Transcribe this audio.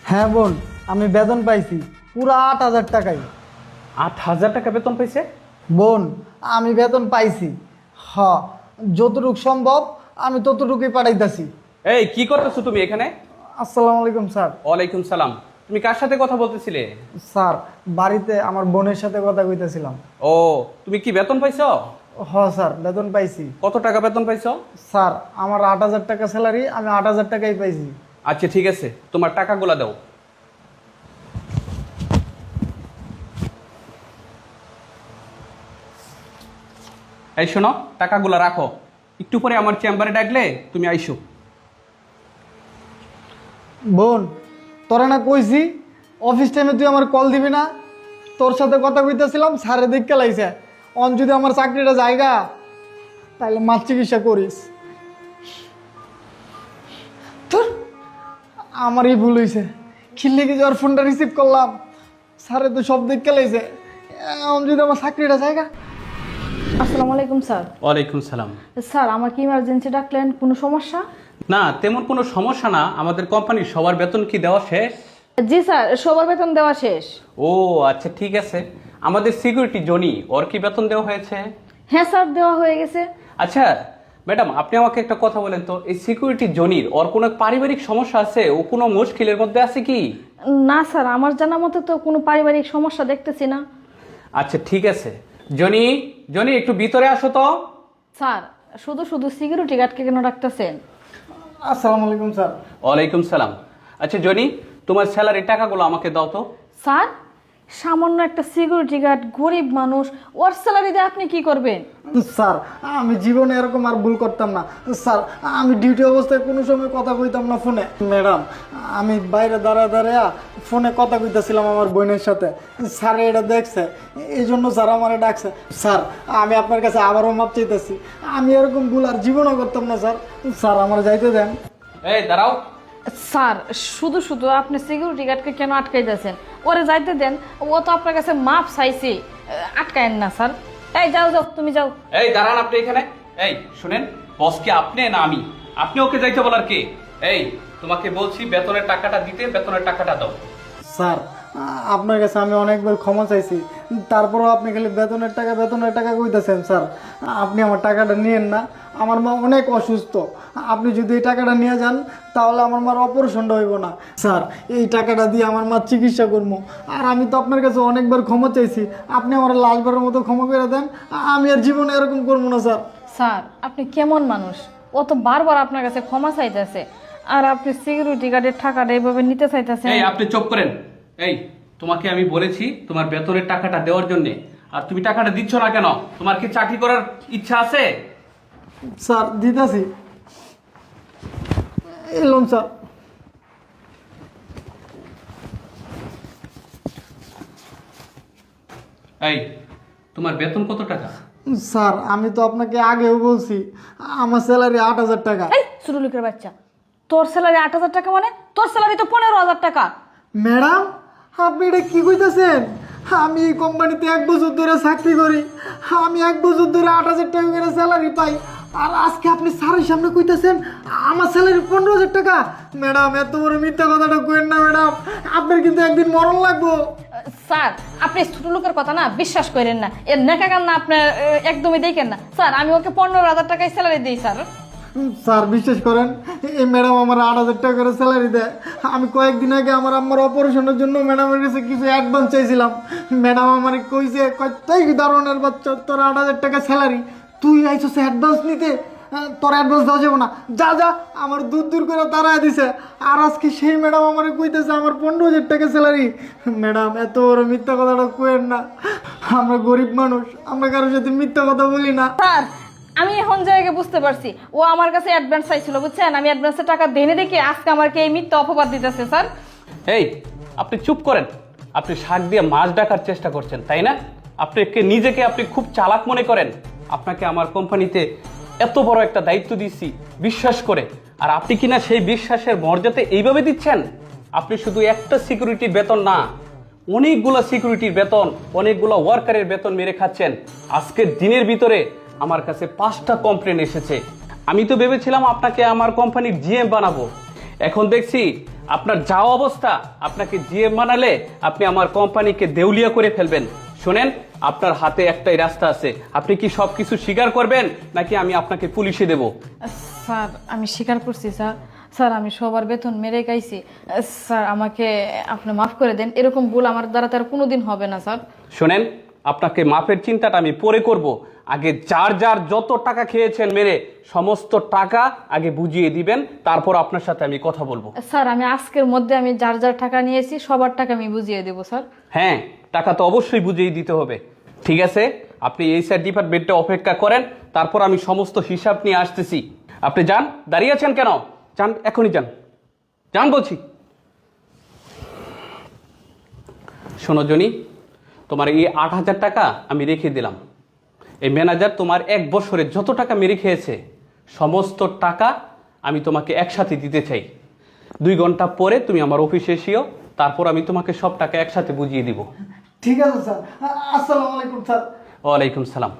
হ্যাঁ বোন, আমি বেতন পাইছি পুরো 8,000 টাকাই। 8,000 টাকা বেতন পাইছে? বোন, আমি বেতন পাইছি। হ, যতটুক সম্ভব আমি ততটুকুই পাঠাইতেছি। এই কি করতেছো তুমি এখানে? আসসালামু আলাইকুম স্যার। ওয়ালাইকুম সালাম। তুমি কার সাথে কথা বলতেছিলে? স্যার, বাড়িতে আমার বোনের সাথে কথা কইতেছিলাম। ও, তুমি কি বেতন পাইছো? হ স্যার, বেতন পাইছি। কত টাকা বেতন পাইছো? স্যার, আমার 8,000 টাকা স্যালারি, আমি 8,000 টাকাই পাইছি। আচ্ছা ঠিক আছে, তোমার টাকাগুলা দাও। এই শোনো, টাকাগুলা রাখো। একটু পরে আমার চেম্বারে ডাকলে তুমি আইসো। বোন, তোরা না কইছি অফিস টাইমে তুই আমার কল দিবি না? তোর সাথে কথা কইতেছিলাম, স্যারে দেখতে লাইছে। অন যদি আমার চাকরিটা জায়গা, তাহলে মাছ চিকিৎসা করিস। তোর আমারই ভুল হয়েছে, খিল্লিকে যাওয়ার ফোনটা রিসিভ করলাম, স্যারে তো সব দেখতে লাইছে। অন যদি আমার চাকরিটা জায়গা। আসসালামু আলাইকুম স্যার। ওয়ালাইকুম সালাম। স্যার, আমার কি ইমার্জেন্সি ডাকলেন? কোনো সমস্যা? না, তেমন কোনো সমস্যা না। আমাদের কোম্পানির সবার বেতন কি দেওয়া শেষ? জি স্যার, সবার বেতন দেওয়া শেষ। ও আচ্ছা ঠিক আছে। আমাদের সিকিউরিটি জনি, ওর কি বেতন দেওয়া হয়েছে? হ্যাঁ স্যার, দেওয়া হয়ে গেছে। আচ্ছা ম্যাডাম, আপনি আমাকে একটা কথা বলেন তো, এই সিকিউরিটি জনির ওর কোনো পারিবারিক সমস্যা আছে? ও কোনো মুশকিলের মধ্যে আছে কি? না স্যার, আমার জানা মতে তো কোনো পারিবারিক সমস্যা দেখতেছি না। আচ্ছা ঠিক আছে। জনি, জনি একটু ভিতরে আসো তো। স্যার, শুধু শুধু সিকিউরিটি গার্ডকে কেন ডাকতেছেন? আসসালামু আলাইকুম স্যার। ওয়ালাইকুম সালাম। আচ্ছা জনি, তোমার স্যালারি টাকাগুলো আমাকে দাও তো। স্যার, সামান্য একটা সিকিউরিটি গার্ড, গরিব মানুষ, ওর স্যালারি দিয়ে আপনি কি করবেন? স্যার, আমি জীবনে এরকম আর ভুল করতাম না। স্যার, আমি ডিউটি অবস্থায় কোনো সময় কথা কইতাম না ফোনে। ম্যাডাম, আমি বাইরে দাঁড়ায়া ফোনে কথা কইতেছিলাম আমার বোনের সাথে। স্যার এটা দেখছে, এই জন্য স্যার আমারে ডাকছে। স্যার, আমি আপনার কাছে আবারও মাপ চাইতেছি। আমি এরকম ভুল আর জীবনও করতাম না স্যার। স্যার, আমার যাইতে দেন। এই দাঁড়াও। স্যার, শুধু শুধু আপনি সিকিউরিটি গার্ডকে কেন আটকাইতেছেন? ওরে যাইতে দেন, ও তো আপনার কাছে মাপ চাইছি। আটকায়েন না স্যার। এই যাও যাও, তুমি যাও। এই দাঁড়ান আপনি এখানে। এই শুনেন, বস কি আপনি না আমি? আপনি ওকে যাইতে বলার কে? এই তোমাকে বলছি বেতনের টাকাটা দিতে, বেতনের টাকাটা দাও। স্যার, আপনার কাছে আমি অনেকবার ক্ষমা চাইছি, তারপরেও আপনি খালি বেতনের টাকা কইতেছেন। স্যার, আপনি আমার টাকাটা নিয়েন না। আমার মা অনেক অসুস্থ। আপনি যদি এই টাকাটা নিয়ে যান, তাহলে আমার মার অপারেশনটা হইব না। স্যার, এই টাকাটা দিয়ে আমার মার চিকিৎসা করবো। আর আমি তো আপনার কাছে অনেকবার ক্ষমা চাইছি, আপনি আমার লাস্টবারের মতো ক্ষমা করে দেন। আমি আর জীবনে এরকম করবো না স্যার। স্যার, আপনি কেমন মানুষ? ও তো বারবার আপনার কাছে ক্ষমা চাইতেছে, আর আপনি সিকিউরিটি গার্ডের টাকাটা এইভাবে নিতে চাইতেছেন। এই আপনি চুপ করেন। এই তোমাকে আমি বলেছি তোমার বেতনের টাকাটা দেওয়ার জন্য, আর তুমি টাকাটা দিচ্ছ না কেন? তোমার কি চাকরি করার ইচ্ছা আছে? স্যার, দিতেছি। এলাম স্যার। এই তোমার বেতন কত টাকা? স্যার, আমি তো আপনাকে আগেও বলছি, আমার স্যালারি 8,000 টাকা। এই ছোট লোকের বাচ্চা, তোর স্যালারি 8,000 টাকা মানে? তোর স্যালারি তো 15,000 টাকা। ম্যাডাম, আপনি এটা কি কইতাছেন? আমি এই কোম্পানিতে 1 বছর ধরে চাকরি করি, আমি 1 বছর ধরে 8,000 টাকা করে স্যালারি পাই, আর আজকে আপনি স্যারের সামনে কইতাছেন আমার স্যালারি 15,000 টাকা? ম্যাডাম, এত বড় মিথ্যা কথাটা কইেন না ম্যাডাম, আপনার কিন্তু একদিন মরণ লাগবো। স্যার, আপনি ছোট লোকের কথা না বিশ্বাস করেন না, এর নেকা কান্না আপনার একদমই দেখেন না। স্যার, আমি ওকে 15,000 টাকায় স্যালারি দিই স্যার। স্যার, বিশ্বাস করেন, এই ম্যাডাম আমার 8,000 টাকা করে স্যালারি দেয়। আমি কয়েকদিন আগে আমার আম্মার অপারেশনের জন্য ম্যাডামের কাছে কিছু অ্যাডভান্স চাইছিলাম। ম্যাডাম আমার কইছে, কয় দারুণের বাচ্চা, তোর 8,000 টাকা স্যালারি, তুই আইসস অ্যাডভান্স নিতে? তোর অ্যাডভান্স দেওয়া যাবো না, যা যা। আমার দূর দূর করে তাড়ায় দিছে। আর আজকে সেই ম্যাডাম আমার কইতেছে আমার 15,000 টাকা স্যালারি। ম্যাডাম, এত বড় মিথ্যা কথাটা কইেন না, আমরা গরিব মানুষ, আমরা কারোর সাথে মিথ্যা কথা বলি না। স্যার, আমি এখন জায়গায় বুঝতে পারছি, ও আমার কাছে অ্যাডভান্স চাইছিল, বুঝছেন? আমি অ্যাডভান্সের টাকা দেনে দেখে আজকে আমাকে এই মিথ্যা অপবাদ দিতেছে। স্যার, এই আপনি চুপ করেন। আপনি শাক দিয়ে মাছ ডাকার চেষ্টা করছেন, তাই না? নিজেকে আপনি খুব চালাক মনে করেন। আপনাকে আমার কোম্পানিতে এত বড় একটা দায়িত্ব দিচ্ছি বিশ্বাস করে, আর আপনি কিনা সেই বিশ্বাসের মর্যাদা এইভাবে দিচ্ছেন? আপনি শুধু একটা সিকিউরিটির বেতন না, অনেকগুলো সিকিউরিটির বেতন, অনেকগুলো ওয়ার্কারের বেতন মেরে খাচ্ছেন। আজকের দিনের ভিতরে আমার কাছে 5টা কমপ্লেন এসেছে। আমি তো ভেবেছিলাম আপনাকে আমার কোম্পানির জিএম বানাবো, এখন দেখছি আপনার যা অবস্থা, আপনাকে জিএম বানালে আপনি আমার কোম্পানিকে দেউলিয়া করে ফেলবেন। শোনেন, আপনার হাতে একটাই রাস্তা আছে। আপনি কি সব কিছু স্বীকার করবেন নাকি আমি আপনাকে পুলিশে দেব? স্যার আমি স্বীকার করছি স্যার। স্যার আমি সবার বেতন মেরে খাইছি। স্যার আমাকে আপনি মাফ করে দেন, এরকম ভুল আমার দ্বারা তার কোনোদিন হবে না স্যার। শোনেন, আপনাকে মাফের চিন্তাটা আমি পরে করব। আগে যার যার যত টাকা খেয়েছেন মেরে সমস্ত টাকা আগে বুঝিয়ে দিবেন, তারপর আপনার সাথে আমি কথা বলবো। স্যার আমি আজকের মধ্যে আমি যার যার টাকা নিয়েছি সবার টাকা আমি বুঝিয়ে দেবো স্যার। হ্যাঁ, টাকা তো অবশ্যই বুঝিয়ে দিতে হবে। ঠিক আছে, আপনি এই স্যার ডিপার্টমেন্টে অপেক্ষা করেন, তারপর আমি সমস্ত হিসাব নিয়ে আসতেছি। আপনি যান, দাঁড়িয়ে আছেন কেন? যান, এখনই যান, যান বলছি। শোনো জনি, তোমার এই 8,000 টাকা আমি রেখে দিলাম। এই ম্যানেজার তোমার 1 বছরে যত টাকা মেরে খেয়েছে সমস্ত টাকা আমি তোমাকে একসাথে দিতে চাই। 2 ঘন্টা পরে তুমি আমার অফিসে এসিও, তারপর আমি তোমাকে সব টাকা একসাথে বুঝিয়ে দিব। ঠিক আছে স্যার। আসসালামু আলাইকুম স্যার। ওয়ালাইকুম সালাম।